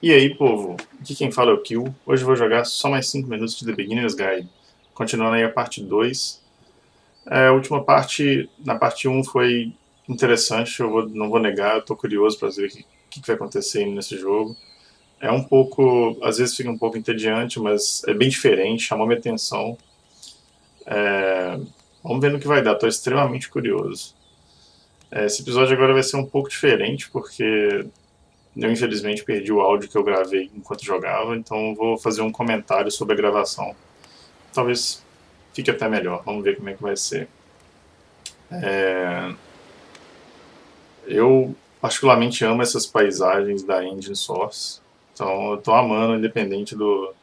E aí, povo? Aqui quem fala é o Kill. Hoje eu vou jogar só mais 5 minutos de The Beginner's Guide. Continuando aí a parte 2. A última parte, na parte um foi interessante, não vou negar, eu tô curioso para ver o que vai acontecer nesse jogo. É um pouco, às vezes fica um pouco entediante, mas é bem diferente, chamou minha atenção. Vamos ver no que vai dar, tô extremamente curioso. Esse episódio agora vai ser um pouco diferente, porque eu infelizmente perdi o áudio que eu gravei enquanto jogava, então vou fazer um comentário sobre a gravação. Talvez fique até melhor, vamos ver como é que vai ser. Eu particularmente amo essas paisagens da engine source, então eu tô amando, independente do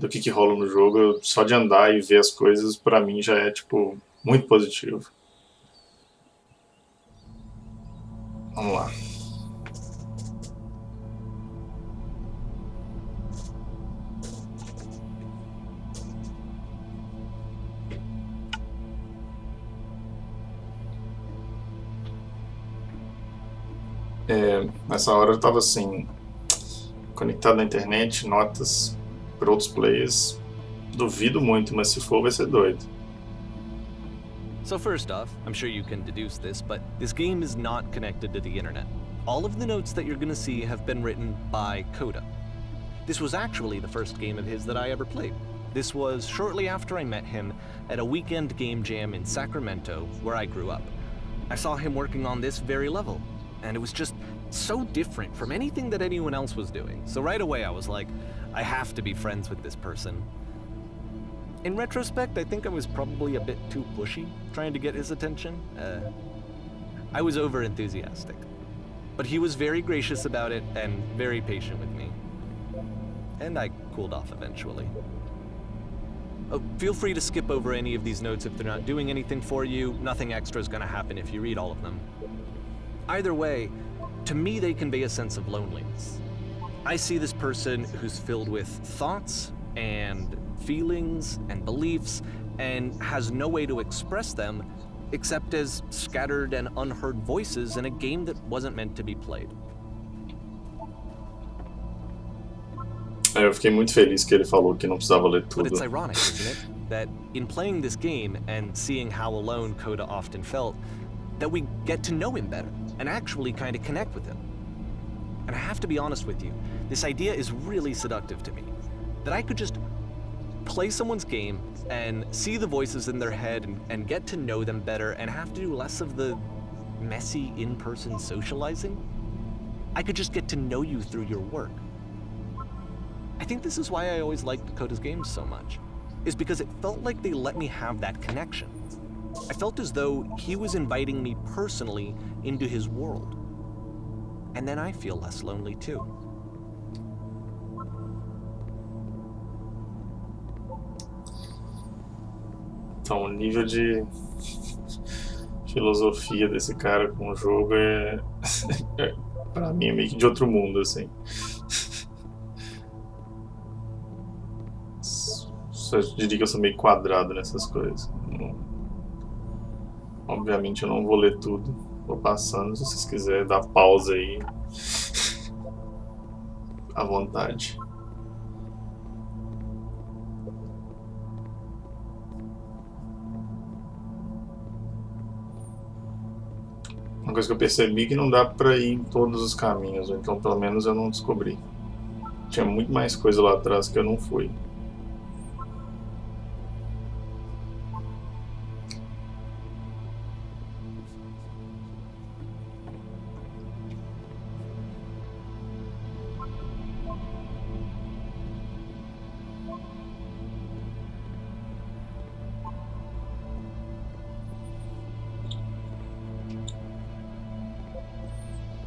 que rola no jogo, só de andar e ver as coisas pra mim já é tipo muito positivo. Vamos lá. Nessa hora eu tava assim, conectado na internet, notas para outros players. Duvido muito, mas se for vai ser doido. So first off, I'm sure you can deduce this, but this game is not connected to the internet. All of the notes that you're gonna see have been written by Coda. This was actually the first game of his that I ever played. This was shortly after I met him at a weekend game jam in Sacramento, where I grew up. I saw him working on this very level, and it was just so different from anything that anyone else was doing. So right away I was like, I have to be friends with this person. In retrospect, I think I was probably a bit too pushy, trying to get his attention. I was over-enthusiastic. But he was very gracious about it and very patient with me. And I cooled off eventually. Feel free to skip over any of these notes if they're not doing anything for you. Nothing extra is going to happen if you read all of them. Either way, to me they convey a sense of loneliness. I see this person who's filled with thoughts and feelings and beliefs and has no way to express them except as scattered and unheard voices in a game that wasn't meant to be played. Eu fiquei muito feliz que ele falou que não precisava ler But tudo. it's ironic, isn't it, that in playing this game and seeing how alone Coda often felt, that we get to know him better and actually kind of connect with him. And I have to be honest with you, this idea is really seductive to me. That I could just play someone's game and see the voices in their head and get to know them better and have to do less of the messy in-person socializing. I could just get to know you through your work. I think this is why I always liked Coda's games so much, is because it felt like they let me have that connection. I felt as though he was inviting me personally into his world. And then I feel less lonely too. Então, o nível de filosofia desse cara com o jogo pra mim é meio que de outro mundo, assim. Só diria que eu sou meio quadrado nessas coisas. Obviamente eu não vou ler tudo, vou passando. Se vocês quiserem dar pausa aí, à vontade. Uma coisa que eu percebi é que não dá pra ir em todos os caminhos, então pelo menos eu não descobri. Tinha muito mais coisa lá atrás que eu não fui.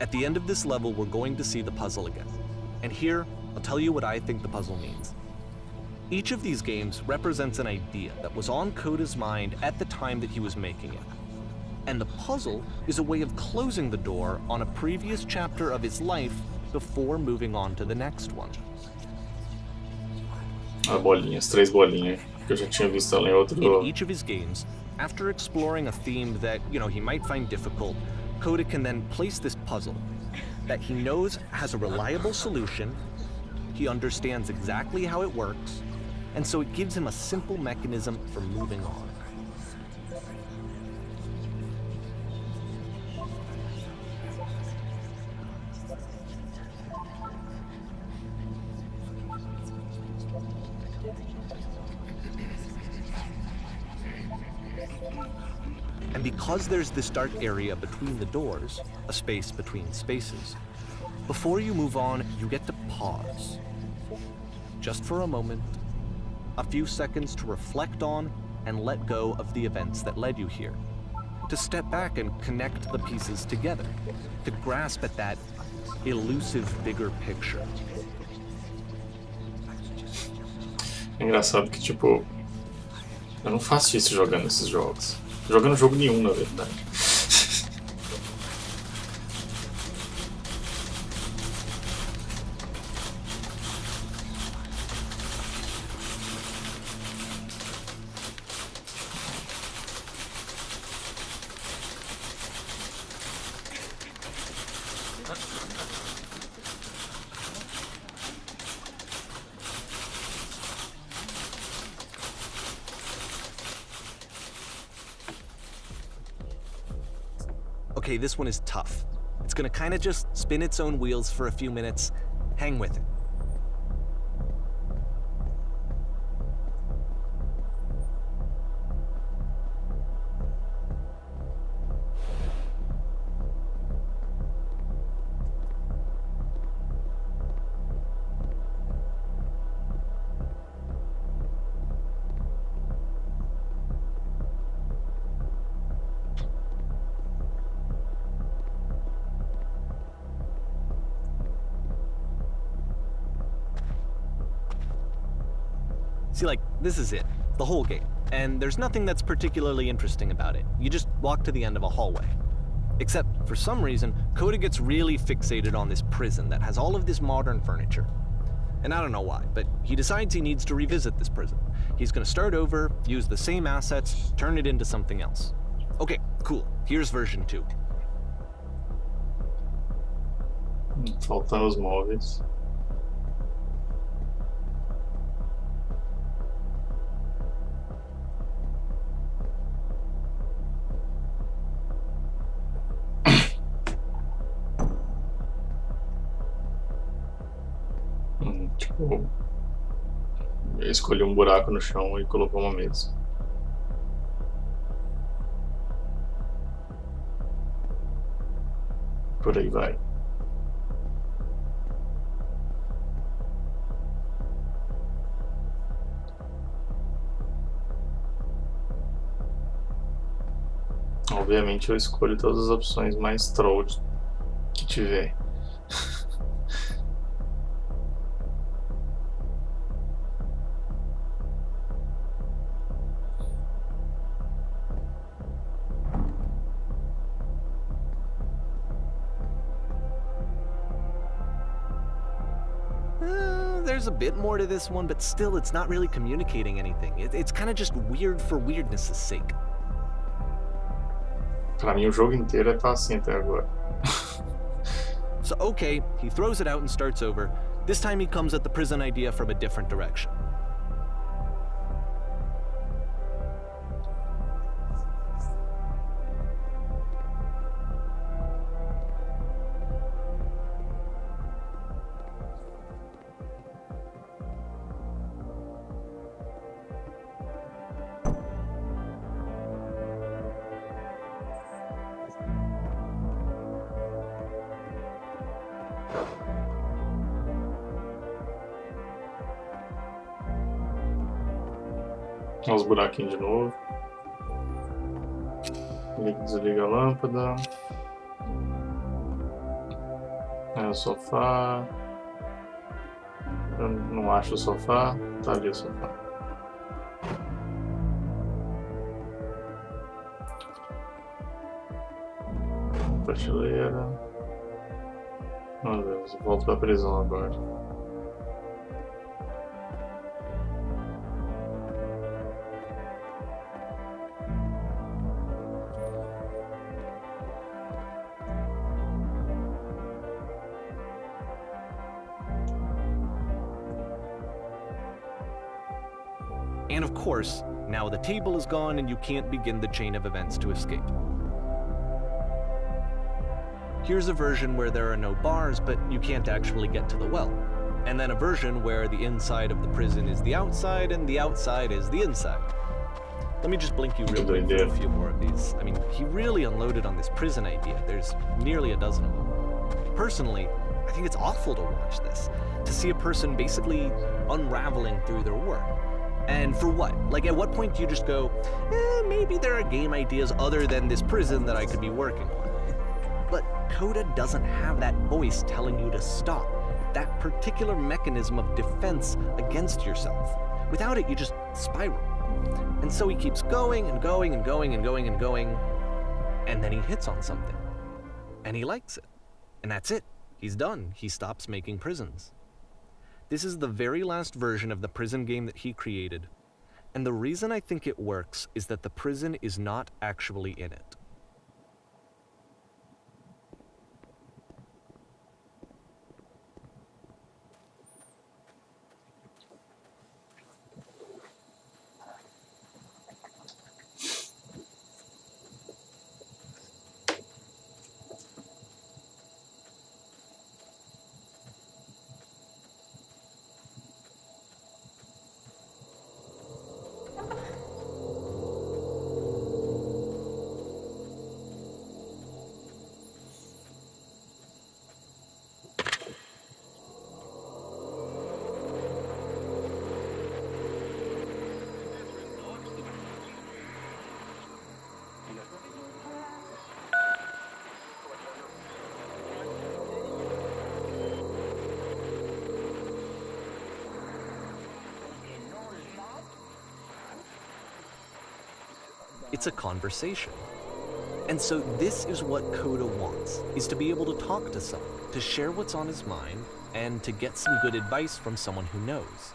At the end of this level, we're going to see the puzzle again. And here, I'll tell you what I think the puzzle means. Each of these games represents an idea that was on Coda's mind at the time that he was making it. And the puzzle is a way of closing the door on a previous chapter of his life before moving on to the next one. As bolinhas, 3 bolinhas, que eu já tinha visto ela em outro. In each of his games, after exploring a theme that, he might find difficult, Coda can then place this puzzle. that he knows has a reliable solution, he understands exactly how it works, and so it gives him a simple mechanism for moving on. And because there's this dark area between the doors, a space between spaces, before you move on, you get to pause. Just for a moment, a few seconds to reflect on and let go of the events that led you here. To step back and connect the pieces together. To grasp at that elusive bigger picture. É engraçado que, tipo, eu não faço isso jogando esses jogos. Jogando jogo nenhum, na verdade. Okay, this one is tough. It's gonna kinda just spin its own wheels for a few minutes. Hang with it. See, like, this is it. The whole game. And there's nothing that's particularly interesting about it. You just walk to the end of a hallway. Except, for some reason, Coda gets really fixated on this prison that has all of this modern furniture. And I don't know why, but he decides he needs to revisit this prison. He's gonna start over, use the same assets, turn it into something else. Okay, cool. Here's version 2. Faltando os móveis. Tipo, eu escolhi um buraco no chão e colocou uma mesa. Por aí vai. Obviamente eu escolho todas as opções mais troll que tiver. There's a bit more to this one, but still it's not really communicating anything. It's kind of just weird for weirdness' sake. Pra mim o jogo inteiro tá assim até agora. So okay, he throws it out and starts over. This time he comes at the prison idea from a different direction. Olha os buraquinhos de novo. Liga e desliga a lâmpada. É o sofá. Eu não acho o sofá. Tá ali o sofá. Prateleira. Meu Deus, volto pra prisão agora. And of course, now the table is gone and you can't begin the chain of events to escape. Here's a version where there are no bars, but you can't actually get to the well. And then a version where the inside of the prison is the outside and the outside is the inside. Let me just blink you real quick for a few more of these. I mean, he really unloaded on this prison idea. There's nearly a dozen of them. Personally, I think it's awful to watch this, to see a person basically unraveling through their work. And for what? Like, at what point do you just go, maybe there are game ideas other than this prison that I could be working on? But Coda doesn't have that voice telling you to stop, that particular mechanism of defense against yourself. Without it, you just spiral. And so he keeps going and going and going and going and going, and then he hits on something. And he likes it. And that's it. He's done. He stops making prisons. This is the very last version of the prison game that he created. And the reason I think it works is that the prison is not actually in it. It's a conversation. And so this is what Coda wants, is to be able to talk to someone, to share what's on his mind, and to get some good advice from someone who knows.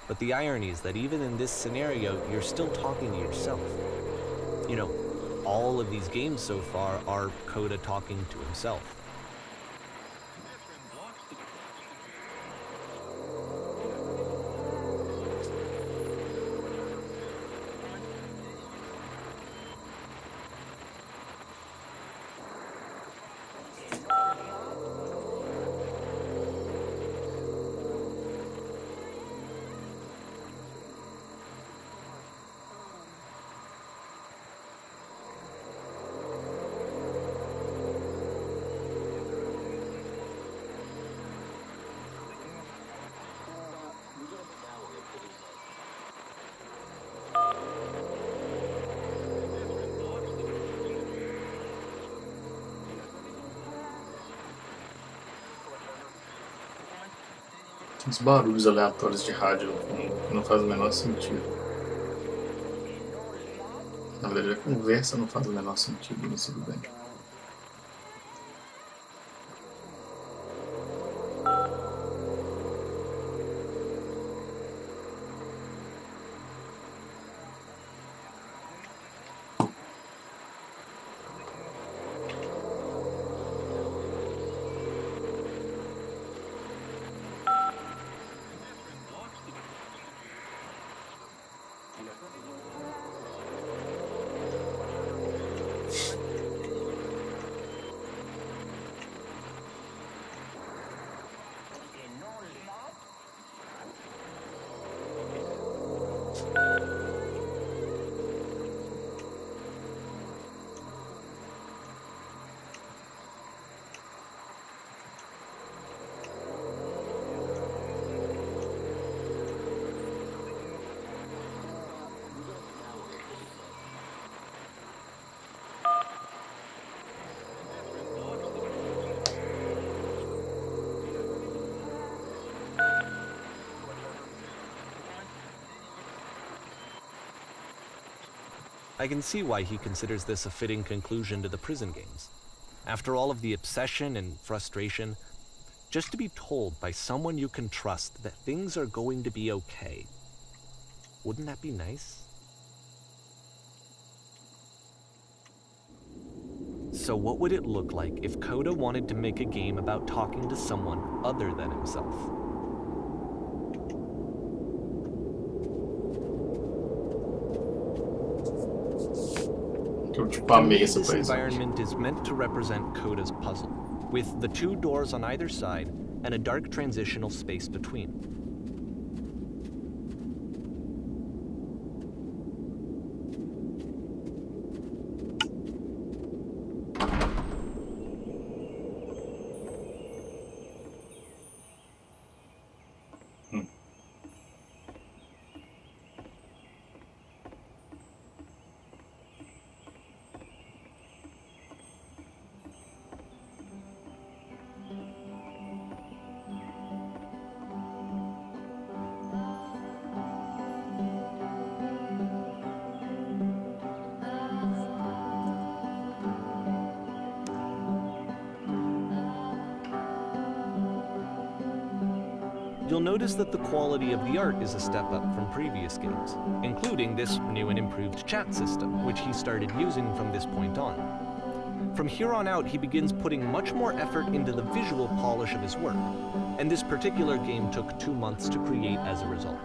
But the irony is that even in this scenario, you're still talking to yourself. You know, all of these games so far are Coda talking to himself. Os barulhos aleatórios de rádio não faz o menor sentido. Na verdade, a conversa não faz o menor sentido, mas tudo bem. I can see why he considers this a fitting conclusion to the prison games. After all of the obsession and frustration, just to be told by someone you can trust that things are going to be okay. Wouldn't that be nice? So what would it look like if Coda wanted to make a game about talking to someone other than himself? Eu, tipo, To amei me, essa this paisagem. environment is meant to represent Coda's puzzle, with the 2 doors on either side and a dark transitional space between. Hum. You'll notice that the quality of the art is a step up from previous games, including this new and improved chat system, which he started using from this point on. From here on out, he begins putting much more effort into the visual polish of his work, and this particular game took 2 months to create as a result.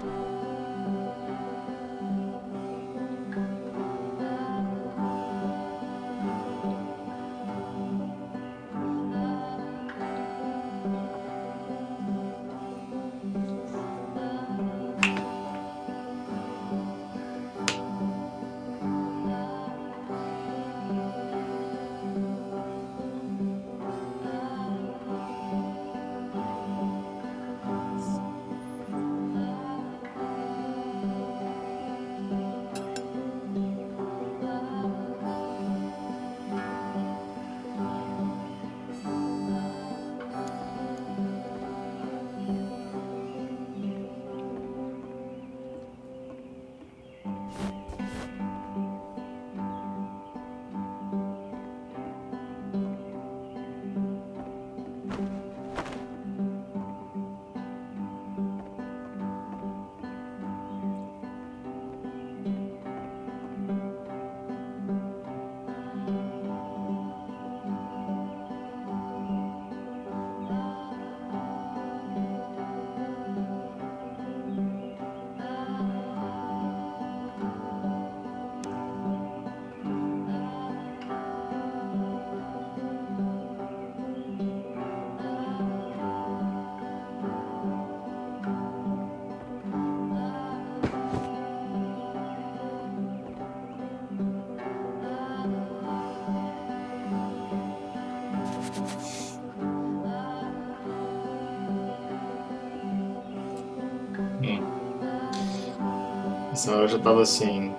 Essa hora eu já tava assim,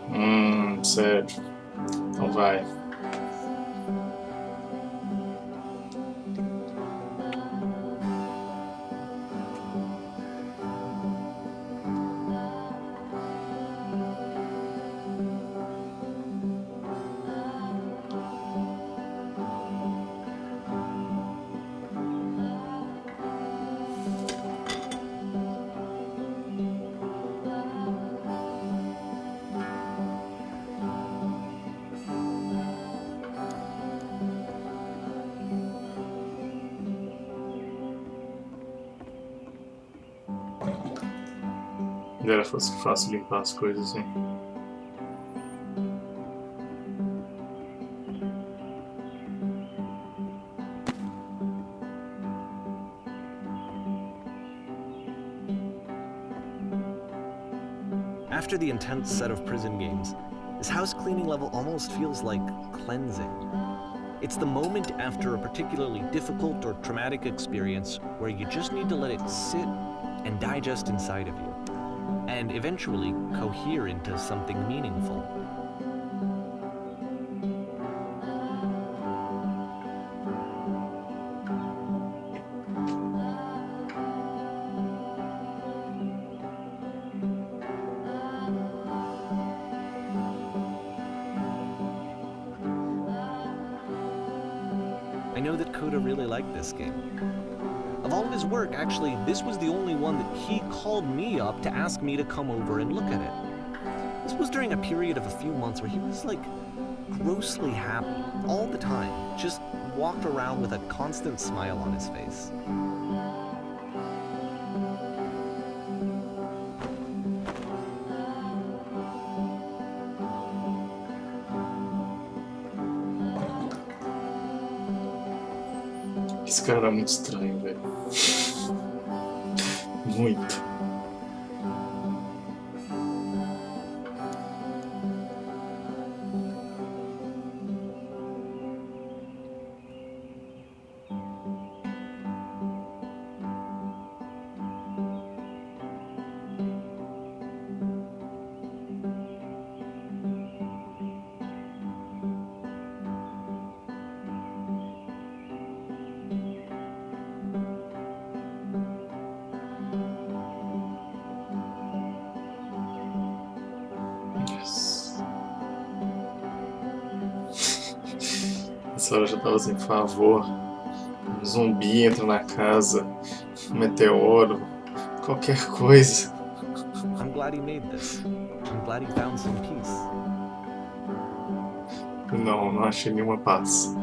sério. Então vai. Era fácil limpar as coisas assim. After the intense set of prison games, this house cleaning level almost feels like cleansing. It's the moment after a particularly difficult or traumatic experience where you just need to let it sit and digest inside of you, and eventually cohere into something meaningful. I know that Coda really liked this game. Of all of his work, actually, this was the only one that he called me up to ask me to come over and look at it. This was during a period of a few months where he was like grossly happy all the time, just walked around with a constant smile on his face. Esse cara era muito estranho, velho. Muito. Essa hora eu já tava assim, por favor. Um zumbi entra na casa, um meteoro, qualquer coisa. I'm glad he made this. I'm glad he found some peace. Não achei nenhuma paz.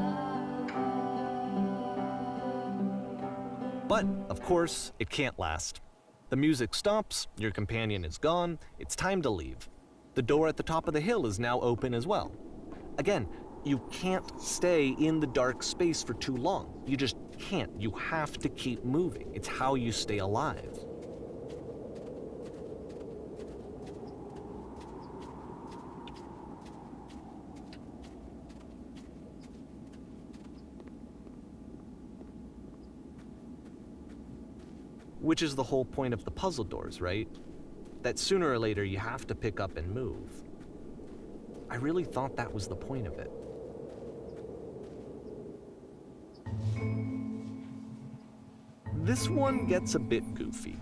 But, of course, it can't last. The music stops, your companion is gone, it's time to leave. The door at the top of the hill is now open as well. Again, you can't stay in the dark space for too long. You just can't. You have to keep moving. It's how you stay alive. Which is the whole point of the puzzle doors, right? That sooner or later you have to pick up and move. I really thought that was the point of it. This one gets a bit goofy.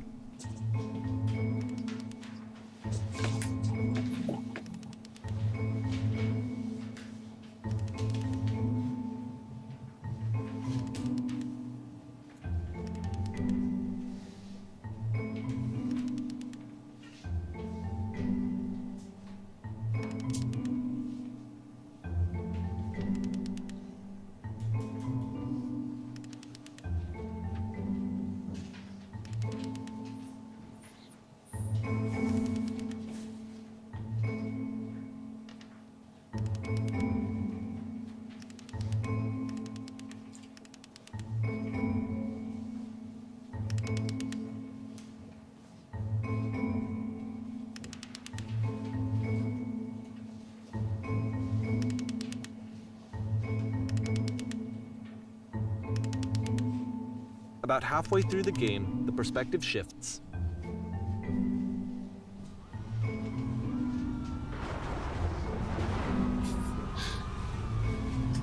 About halfway through the game, the perspective shifts.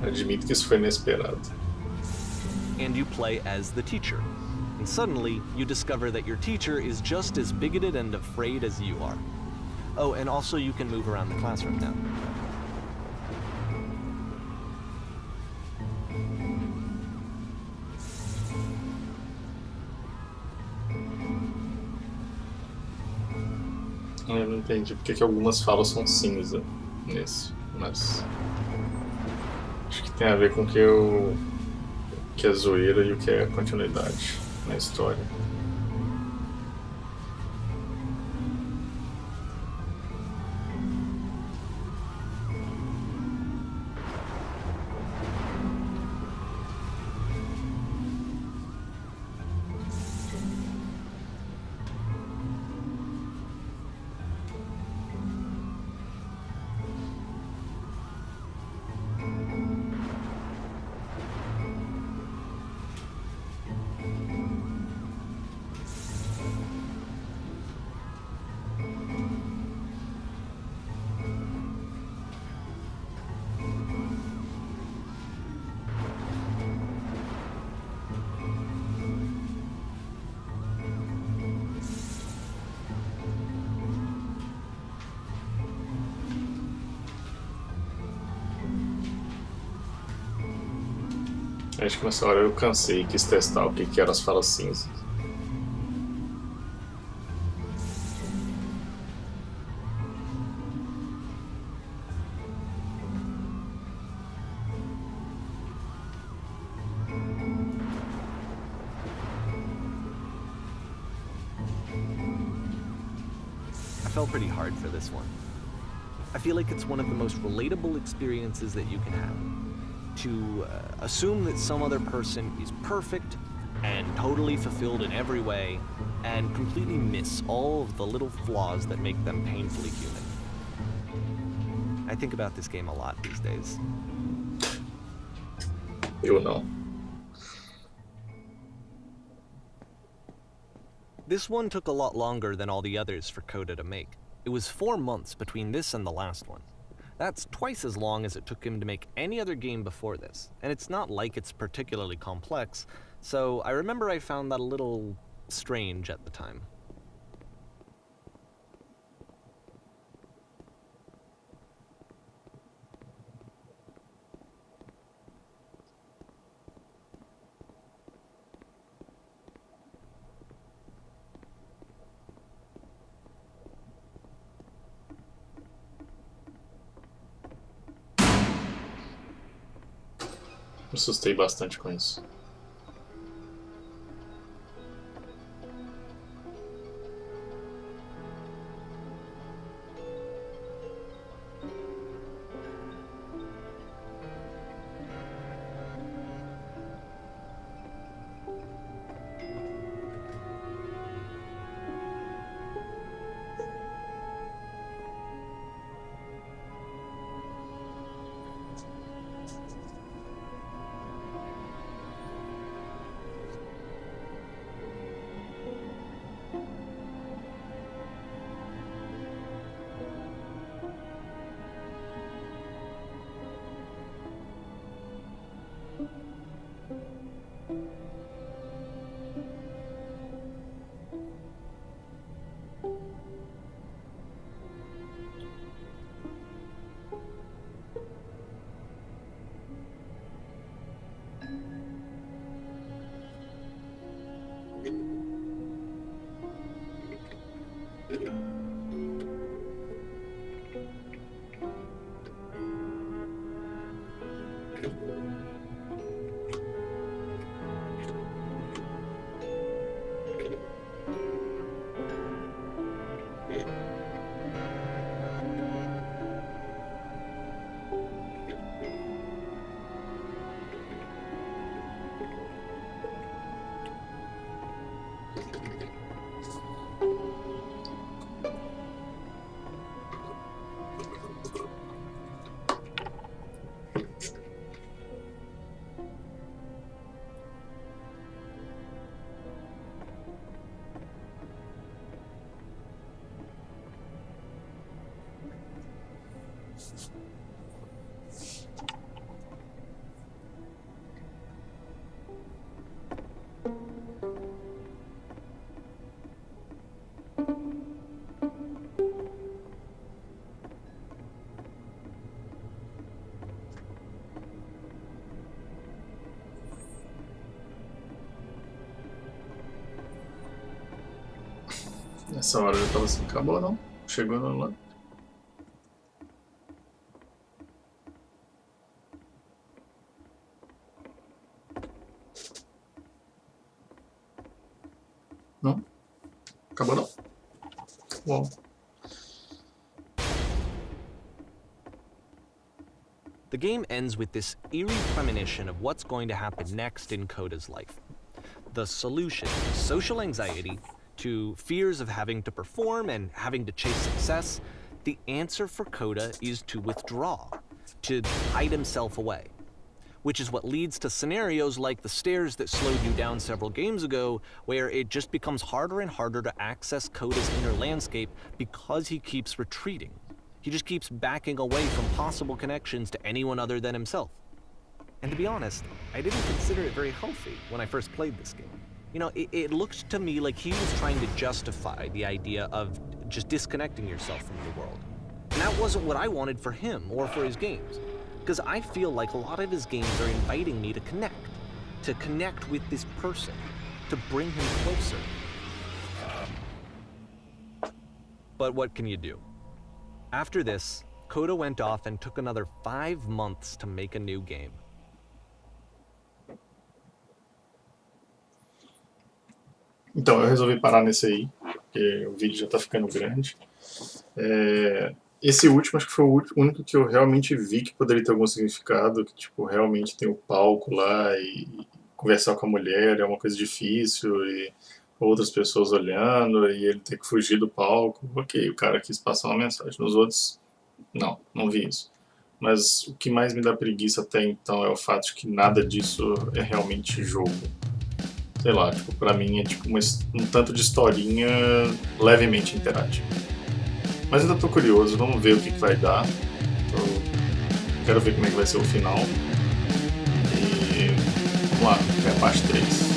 Admito que isso foi inesperado. And you play as the teacher. And suddenly, you discover that your teacher is just as bigoted and afraid as you are. Oh, and also you can move around the classroom now. Eu não entendi porque que algumas falas são cinza nesse, mas acho que tem a ver com o que é zoeira e o que é continuidade na história. Acho que nessa hora eu cansei e quis testar o que eram as falas cinzas. I fell pretty hard for this one. I feel like it's one of the most relatable experiences that you can have. to assume that some other person is perfect and totally fulfilled in every way, and completely miss all of the little flaws that make them painfully human. I think about this game a lot these days. Eu não. This one took a lot longer than all the others for Coda to make. It was 4 months between this and the last one. That's twice as long as it took him to make any other game before this, and it's not like it's particularly complex, so I remember I found that a little strange at the time. Me assustei bastante com isso. Nessa hora eu tava assim, acabou não? Chegou lá. Não? Acabou não? Bom. The game ends with this eerie premonition of what's going to happen next in Coda's life. The solution to social anxiety, to fears of having to perform and having to chase success, the answer for Coda is to withdraw, to hide himself away. Which is what leads to scenarios like the stairs that slowed you down several games ago, where it just becomes harder and harder to access Coda's inner landscape because he keeps retreating. He just keeps backing away from possible connections to anyone other than himself. And to be honest, I didn't consider it very healthy when I first played this game. You know, it looked to me like he was trying to justify the idea of just disconnecting yourself from the world. And that wasn't what I wanted for him or for his games. Because I feel like a lot of his games are inviting me to connect with this person, to bring him closer. But what can you do? After this, Coda went off and took another 5 months to make a new game. Então eu resolvi parar nesse aí, porque o vídeo já tá ficando grande. Esse último acho que foi o único que eu realmente vi que poderia ter algum significado, que tipo, realmente tem o palco lá e conversar com a mulher é uma coisa difícil e outras pessoas olhando e ele ter que fugir do palco. Ok, o cara quis passar uma mensagem. Nos outros, não vi isso. Mas o que mais me dá preguiça até então é o fato de que nada disso é realmente jogo. Sei lá, tipo, pra mim é tipo um tanto de historinha levemente interativa. Mas ainda tô curioso, vamos ver o que vai dar. Quero ver como é que vai ser o final. E vamos lá, é a parte 3.